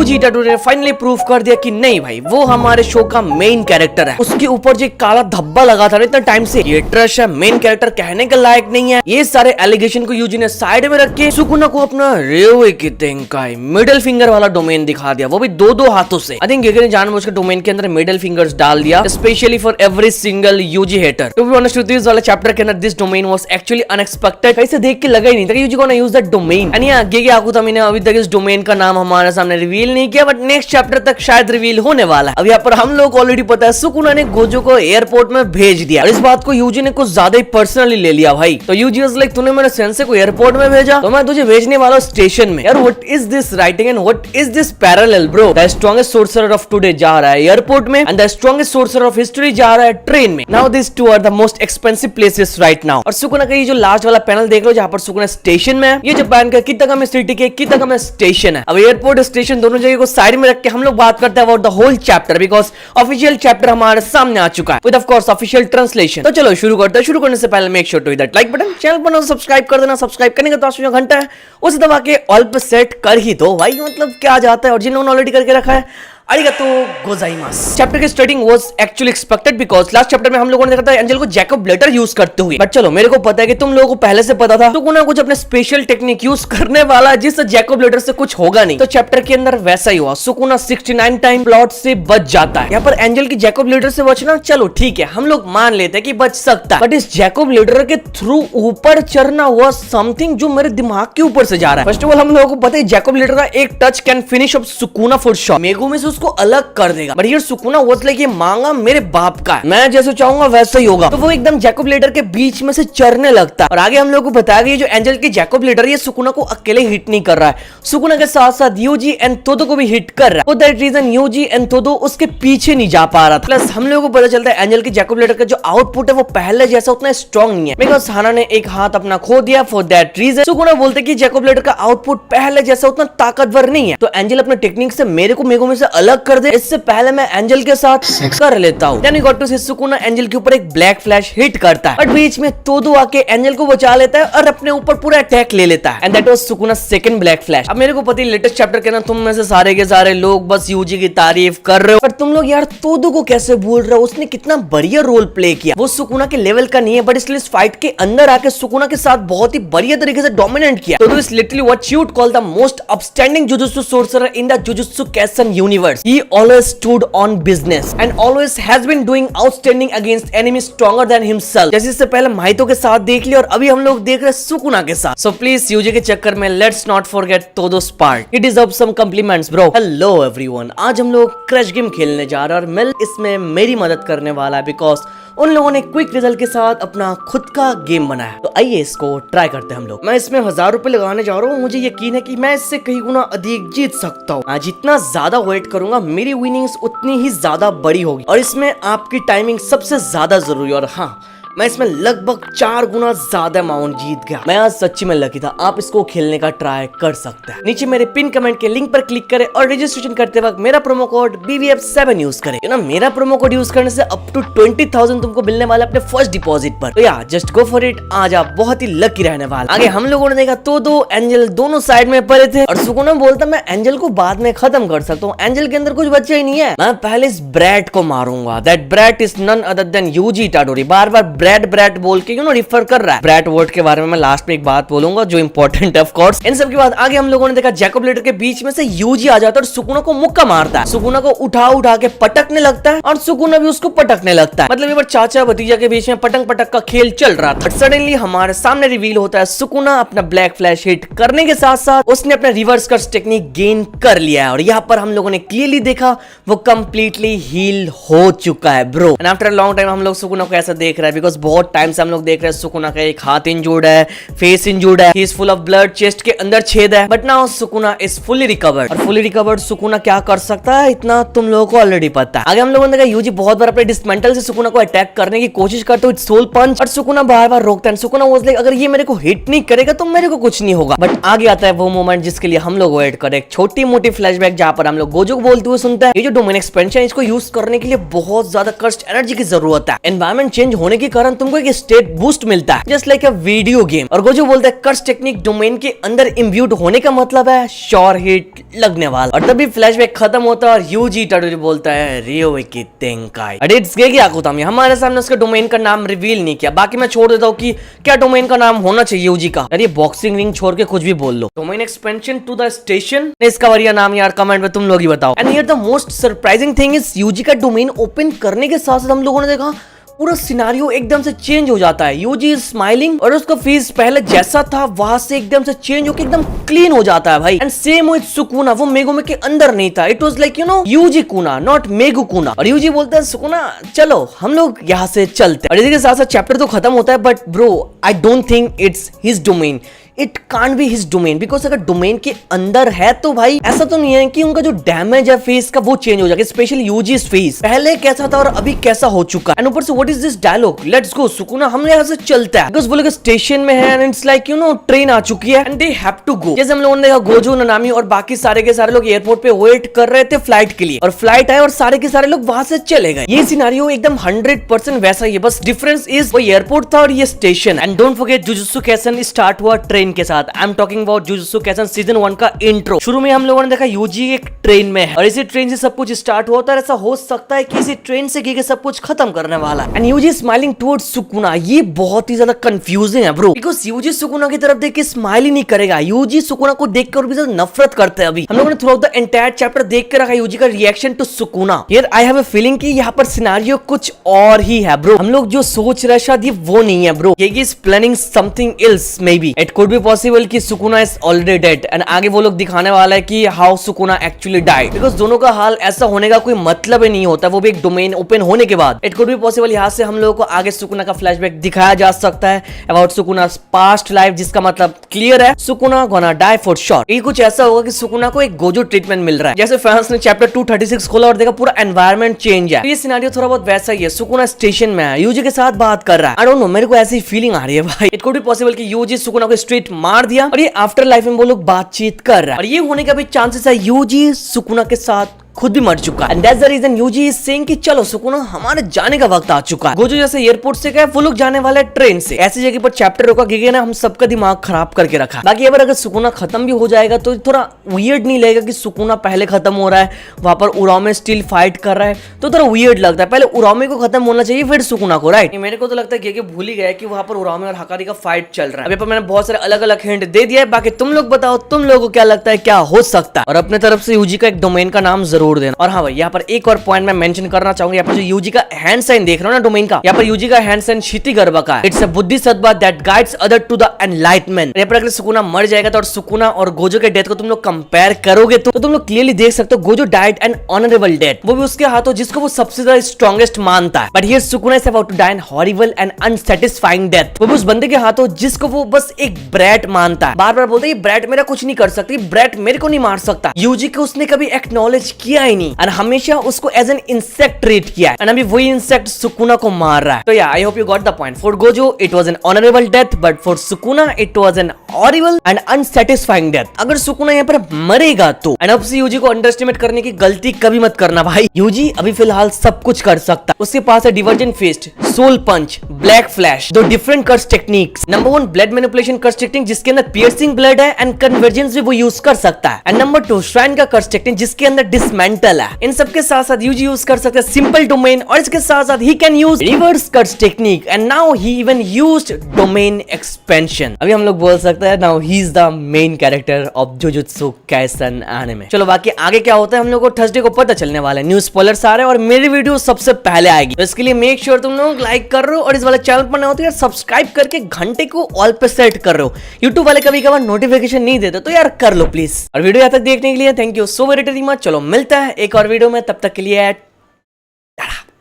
UG Itadori ने finally prove कर दिया कि नहीं भाई वो हमारे शो का मेन कैरेक्टर है। उसके ऊपर जो काला धब्बा लगा था इतना टाइम से, ये ट्रश है, मेन कैरेक्टर कहने के लायक नहीं है। ये सारे एलिगेशन को यूजी ने साइड में रख के सुकुना को अपना रेवे की तेंकाई मिडिल फिंगर वाला डोमेन दिखा दिया, वो भी दो हाथों से। आई थिंक ने जानबूझ के डोमेन के अंदर मिडिल फिंगर्स डाल दिया specially for every single Yuji hater. To be honest with you, इस वाले चैप्टर के अंदर this domain was actually unexpected. कैसे देख के लगा ही नहीं था कि Yuji gonna use that domain. And आगे के आकुतामी ने अभी तक इस डोमेन का नाम हमारे सामने रिवील नहीं किया, बट नेक्स्ट चैप्टर तक शायद रिवील होने वाला है। अब यहाँ पर हम लोग ऑलरेडी पता है सुकुना ने गोजो को एयरपोर्ट में भेज दिया और इस बात को यूजी ने कुछ ज्यादा ही पर्सनली ले लिया भाई। तो यूजी वाज लाइक तूने मेरे सेंसे को एयरपोर्ट में भेजा तो मैं तुझे भेजने वाला स्टेशन में। यार what is this writing and what is this parallel bro? The strongest sorcerer of today जा रहा है एयरपोर्ट में and the strongest sorcerer of history जा रहा है ट्रेन में। Now this two are the most expensive places right now. और Sukuna का ये जो लास्ट वाला पैनल देख लो जहां पर सुकुना स्टेशन में है, ये जापान का कितका में सिटी के कितका में स्टेशन है। अब एयरपोर्ट स्टेशन दोनों जगह को साइड में रख के हम लोग बात करते हैं about the whole chapter, because official chapter हमारे सामने आ चुका है with of course official translation. तो चलो शुरू करते हैं। शुरू करने से पहले make sure to hit that like button, channel पर सब्सक्राइब कर देना। सब्सक्राइब करने का तो जो घंटा है उसे दबा के ऑल पे सेट कर ही दो भाई, मतलब क्या जाता है। और जिन्होंने ऑलरेडी करके रखा है अरिगातो गोजाइमास। चैप्टर की starting was actually expected because last chapter में हम लोगों ने देखा था एंजल को जैकब लेटर यूज करते हुए। बट चलो मेरे को पता है कि तुम लोगों को पहले से पता था, तो कुछ अपने स्पेशल टेक्निक यूज करने वाला जिससे जैकब लेटर से कुछ होगा नहीं। तो चैप्टर के अंदर वैसा ही हुआ, सुकुना 69 टाइम प्लॉट से बच जाता है। यहाँ पर एंजल की जैकब लेटर से बचना चलो ठीक है, हम लोग मान लेते हैं कि बच सकता है, बट इस जैकब लेटर के थ्रू ऊपर चढ़ना हुआ समथिंग जो मेरे दिमाग के ऊपर से जा रहा है। फर्स्ट ऑफ ऑल हम लोगों को पता है जैकब लेटर का एक touch can finish up Sukuna for sure. Megumi से उसको अलग कर देगा, बट ये सुकुना वाज लाइक ये मांगा मेरे बाप का है, मैं जैसे चाहूंगा वैसा ही होगा। तो वो एकदम जैकब लेटर के बीच में से चढ़ने लगता है। और आगे हम लोग को बताया गया जो एंजल की जैकब लेटर ये सुकुना को अकेले हिट नहीं कर रहा है, सुकुना के साथ साथ यूजी एंड तोदो को भी हिट कर रहा है। For that reason Yuji and Todo उसके पीछे नहीं जा पा रहा था। प्लस हम लोगों को पता चलता है एंजल की जैकब लेटर का जो आउटपुट है वो पहले जैसा उतना स्ट्रॉन्ग नहीं है, बिकॉज हाना ने एक हाथ अपना खो दिया। फॉर दैट रीजन सुकुना बोलते कि जैकब लेटर का आउटपुट पहले जैसा उतना ताकतवर नहीं है। तो एंजल अपने टेक्निक से मेरे को मेगुमी से अलग कर दे, इससे पहले मैं एंजल के साथ कर लेता हूँ। Then we got to see Sukuna Angel के ऊपर एक ब्लैक फ्लैश हिट करता है, बट बीच में तोदो आके एंजल को बचा लेता है और अपने ऊपर पूरा अटैक ले लेता है। And that was Sukuna second black flash. अब मेरे को पता है लेटेस्ट चैप्टर के ना तुम में से सारे के सारे लोग बस यूजी की तारीफ कर रहे हो, पर तुम लोग यार तोदो को कैसे भूल रहे हो? उसने कितना बढ़िया रोल प्ले किया। वो सुकुना के लेवल का नहीं है, बट इसलिए इस फाइट के अंदर आके सुकुना के साथ बहुत ही बढ़िया तरीके से डोमिनेट किया। Todo is literally what you would call the most outstanding jujutsu sorcerer in the jujutsu kaisen universe. He always stood on business and always has been doing outstanding against enemies stronger than himself। जैसे इससे पहले माइतो के साथ देख लिया और अभी हम लोग देख रहे हैं सुकुना के साथ। So please यूजी के चक्कर में let's not forget Todo's part। He deserves some compliments bro। Hello everyone, आज हम लोग क्रश गेम खेलने जा रहे हैं और मिल इसमें मेरी मदद करने वाला है बिकॉज उन लोगों ने क्विक रिजल्ट के साथ अपना खुद का गेम बनाया। तो आइए इसको ट्राई करते हैं हम लोग। मैं इसमें 1000 रुपए लगाने जा रहा हूँ, मुझे यकीन है कि मैं इससे कहीं गुना अधिक जीत सकता हूँ। मैं जितना ज्यादा वेट करूंगा मेरी विनिंग्स उतनी ही ज्यादा बड़ी होगी और इसमें आपकी टाइमिंग सबसे ज्यादा जरूरी। और हाँ, मैं इसमें लगभग 4 गुना ज्यादा अमाउंट जीत गया। मैं आज सच्ची में लकी था। आप इसको खेलने का ट्राई कर सकते हैं। नीचे मेरे पिन कमेंट के लिंक पर क्लिक करें और रजिस्ट्रेशन करते वक्त मेरा प्रोमो कोड BVF7 यूज करें। ना मेरा प्रोमो कोड यूज करने से अप टू 20,000 तुमको मिलने वाला अपने फर्स्ट डिपॉजिट पर। तो यार जस्ट गो फॉर इट, आज आप बहुत ही लकी रहने वाले। आगे हम लोगों ने देखा तोदो एंजल दोनों साइड में पड़े थे और सुकुना बोलता मैं एंजल को बाद में खत्म कर सकता हूँ, एंजल के अंदर कुछ बच्चा ही नहीं है, मैं पहले इस ब्रैट को मारूंगा। That brat is none other than Yuji Itadori. बार बार ब्रैट बोल के रिफर कर रहा है। ब्रैट वर्ड के बारे में मैं लास्ट में एक बात बोलूंगा जो इंपॉर्टेंट है ऑफ कोर्स। इन सब के बाद आगे हम लोगों ने देखा जैकब लेटर के बीच में से यूजी आ जाता है और सुकुना को मुक्का मारता है। सुकुना को उठा के पटकने लगता है और सुकुना भी उसको पटकने लगता है। मतलब ये बार चाचा भतीजा के बीच में पटक का खेल चल रहा था। बट सडनली हमारे सामने रिवील होता है सुकुना अपना ब्लैक फ्लैश हिट करने के साथ साथ उसने अपना रिवर्स कर्स टेक्निक गेन कर लिया है और यहाँ पर हम लोगों ने क्लियरली देखा वो कंप्लीटली हील हो चुका है bro. And after long time हम लोग सुकुना को ऐसा देख रहे हैं बिकॉज बहुत टाइम से हम लोग देख रहे हैं सुकुना का एक हाथ इंजूर्ड है, फेस इंजूर्ड है, he is full of blood, chest के अंदर छेद है। But now Sukuna is fully recovered. और फुली रिकवर्ड सुकुना क्या कर सकता है इतना तुम लोगों को ऑलरेडी पता है। आगे हम लोगों ने देखा यूजी बहुत बार अपने डिसमेंटल से सुकुना को अटैक करने की कोशिश करते हुए सोल पंच और सुकुना बार बार रोकता है। सुकुना वाज लाइक अगर ये मेरे को हिट नहीं करेगा तो मेरे को कुछ नहीं होगा। बट आगे आता है वो मोमेंट जिसके लिए हम लोग वेट करें, एक छोटी मोटी फ्लैशबैक जहां पर हम लोग गोजो को बोलते हुए सुनते हैं ये जो डोमेन एक्सपेंशन इसको यूज करने के लिए बहुत ज्यादा कर्स्ट एनर्जी की जरूरत है। एनवायरमेंट चेंज होने के कारण कारण तुमको एक स्टेट बूस्ट मिलता है just like a video game. और गोजो बोलता है कर्स टेक्निक डोमेन के अंदर इम्ब्यूड होने का मतलब है श्योर हिट लगने वाला। और तभी फ्लैशबैक खत्म होता है और यूजी टाडोरी बोलता है रियो की तेंकाई। इट्स गे क्या कुतामी हमारे सामने उसके डोमेन का नाम रिवील नहीं किया। बाकी मैं छोड़ देता हूँ कि क्या डोमेन का नाम होना चाहिए यूजी का। यार ये बॉक्सिंग रिंग छोड़ के कुछ भी बोल लो। Domain expansion to the station, इसका बढ़िया नाम यार कमेंट में तुम लोग ही बताओ। And here the most surprising thing is Yuji का डोमेन ओपन करने के साथ साथ हम लोगों ने देखा पूरा सिनारियो एकदम से चेंज हो जाता है। यूजी इज स्माइलिंग और उसका फेस पहले जैसा था वहां से एकदम से चेंज होकर एकदम क्लीन हो जाता है भाई। एंड सेम विद सुकुना, वो मेगुमे के अंदर नहीं था। It was like you know Yuji Kuna not Megu Kuna. और यूजी बोलता है सुकुना चलो हम लोग यहाँ से चलते। और इसी के साथ साथ चैप्टर तो खत्म होता है but bro I don't think it's his domain. It can't be his domain because अगर डोमेन के अंदर है तो भाई ऐसा तो नहीं है कि उनका जो डैमेज है फेस का वो चेंज हो जाएगा। स्पेशली यूजी's फेस पहले कैसा था और अभी कैसा हो चुका है। एंड ऊपर से what is this dialogue let's go Sukuna, हम यहाँ से चलते हैं बिकॉज वो लोग स्टेशन में है and it's like you know train आ चुकी है and they have to go. जैसे हम लोगों ने देखा गोजो नानामी और बाकी सारे के सारे लोग एयरपोर्ट पे वेट कर रहे थे फ्लाइट के लिए और फ्लाइट आए और सारे के सारे लोग वहां से चले गए। ये सिनारियो एकदम 100% वैसा ही है, बस डिफरेंस इज वो एयरपोर्ट था और ये station. And don't forget jujutsu Kaisen start हुआ ट्रेन के साथ। I am talking about jujutsu Kaisen season 1 का इंट्रो। शुरू में हम लोगों ने देखा यूजी एक ट्रेन में है और इसी ट्रेन से सब कुछ स्टार्ट हुआ था। ऐसा हो सकता है कि इसी ट्रेन से के सब कुछ खत्म करने वाला है। And Yuji smiling towards Sukuna, ये बहुत ही ज्यादा कंफ्यूजिंग है ब्रो बिकॉज यूजी सुकुना की तरफ देख के स्माइल ही नहीं करेगा। यूजी सुकुना को देख कर भी ज्यादा नफरत करते हैं। अभी हम लोगों ने throughout the entire chapter देख के रखा यूजी का reaction to Sukuna. Here I have a feeling कि यहाँ पर सिनेरियो कुछ और ही है ब्रो। हम लोग जो सोच रहे शायद ये वो नहीं है ब्रो। ये is planning something else maybe. It could be possible कि Sukuna is already dead and आगे वो लोग दिखाने वाला है कि how Sukuna actually died because दोनों का हाल ऐसा होने का कोई मतलब ही नहीं होता, वो भी एक डोमेन ओपन होने के बाद। इट कुड बी पॉसिबल यहाँ से हम लोगों को आगे सुकुना का फ्लैशबैक दिखाया जा सकता है अबाउट सुकुना's पास्ट लाइफ, जिसका मतलब क्लियर है Sukuna gonna die for sure. ये कुछ ऐसा होगा कि सुकुना को एक गोजो ट्रीटमेंट मिल रहा है। जैसे फैंस ने चैप्टर 236 खोला और देखा पूरा एनवायरनमेंट चेंज है। ये सिनेरियो थोड़ा बहुत वैसा ही है। सुकुना स्टेशन में है, यूजी के साथ बात कर रहा है। आई डोंट नो, मेरे को ऐसी फीलिंग आ रही है भाई। इट कुड बी पॉसिबल कि यूजी सुकुना को स्ट्रेट मार दिया और ये आफ्टर लाइफ में वो लोग बातचीत कर रहा है और ये होने का भी चांसेस है यूजी सुकुना के साथ खुद भी मर चुका है। And that's the reason Yuji is saying कि चलो सुकुना हमारे जाने का वक्त आ चुका है। गोजो जैसे एयरपोर्ट से गए वो लोग जाने वाले ट्रेन से। ऐसी जगह पर चैप्टर रोका गया ना, हम सबका दिमाग खराब करके रखा। बाकी अगर सुकुना खत्म भी हो जाएगा तो थोड़ा वियर्ड नहीं लगेगा कि सुकुना पहले खत्म हो रहा है, वहां पर उरामे स्टिल फाइट कर रहा है, तो थोड़ा वियर्ड लगता है। पहले उरामे को खत्म होना चाहिए फिर सुकुना को, राइट? मेरे को तो लगता है कि भूल ही गया कि वहां पर उरामे और हकारी का फाइट चल रहा है। अभी पर मैंने बहुत सारे अलग अलग हिंट दे दिया है। बाकी तुम लोग बताओ तुम लोगों को क्या लगता है क्या हो सकता है, और अपने तरफ से यूजी का एक डोमेन का नाम जरूर देना। और हाँ भाई, यहाँ पर एक और पॉइंट मैं मेंशन करना चाहूंगा। यहाँ पर जो यूजी का हैंड साइन देख रहे हो ना डोमेन का, यहाँ पर यूजी का हैंड साइन क्षिति गर्भ का है। It's a bodhisattva that guides other to the enlightenment. यहाँ पर अगर सुकुना मर जाएगा तो और सुकुना और गोजो के डेथ को तुम लोग कंपेयर करोगे तो तुम लोग क्लियरली देख सकते हो Gojo died N honourable death, वो भी उसके हाथों जिसको वो सबसे ज्यादा स्ट्रॉन्गेस्ट मानता है। But here Sukuna is about to die an horrible and unsatisfying death, वो भी उस बंदे के हाथों जिसको वो बस एक ब्रैट मानता है। बार बार बोलता है ये ब्रैट मेरा कुछ नहीं कर सकती, ब्रैट मेरे को नहीं मार सकता। यूजी को उसने कभी एक्नॉलेज किया ही नहीं और हमेशा उसको एज एन इंसेक्ट ट्रीट किया है। एंड अभी वही इंसेक्ट सुकुना को मार रहा है। तो yeah I hope you got the point. For Gojo it was an honourable death, but for Sukuna it was an horrible and unsatisfying death. अगर सुकुना यहाँ पर मरेगा तो एंड अब से यूजी को अंडरएस्टिमेट करने की गलती कभी मत करना भाई। यूजी अभी फिलहाल सब कुछ कर सकता है। उसके पास है डिवर्जेंट फिस्ट, सोल पंच, ब्लैक फ्लैश, दो डिफरेंट कर्स techniques. Number 1 blood manipulation curse technique जिसके अंदर पियर्सिंग ब्लड है एंड कन्वर्जेंस भी वो यूज कर सकता है। एंड नंबर 2 श्राइन का कर्स टेक्निक जिसके अंदर डिसमेंटल है। इन सबके साथ साथ यूजी यूज कर सकते हैं सिंपल डोमेन और इसके साथ साथ ही can use reverse curse technique and now he even used domain expansion. अभी हम लोग बोल सकते हैं now he is the main character of Jujutsu Kaisen anime. चलो बाकी आगे क्या होता है हम लोग को थर्सडे को पता चलने वाला है। न्यू स्पॉयलर्स आ रहे हैं और मेरी वीडियो सबसे पहले आएगी, तो इसके लिए मेक श्योर तुम लोग लाइक कर रहे हो और इस वाले चैनल पर नए हो तो यार सब्सक्राइब करके घंटे को ऑल पे सेट कर रहे हो। यूट्यूब वाले कभी कभार नोटिफिकेशन नहीं देते तो यार कर लो प्लीज। और वीडियो यहाँ तक देखने के लिए thank you so very much. चलो मिलता है एक और वीडियो में, तब तक के लिए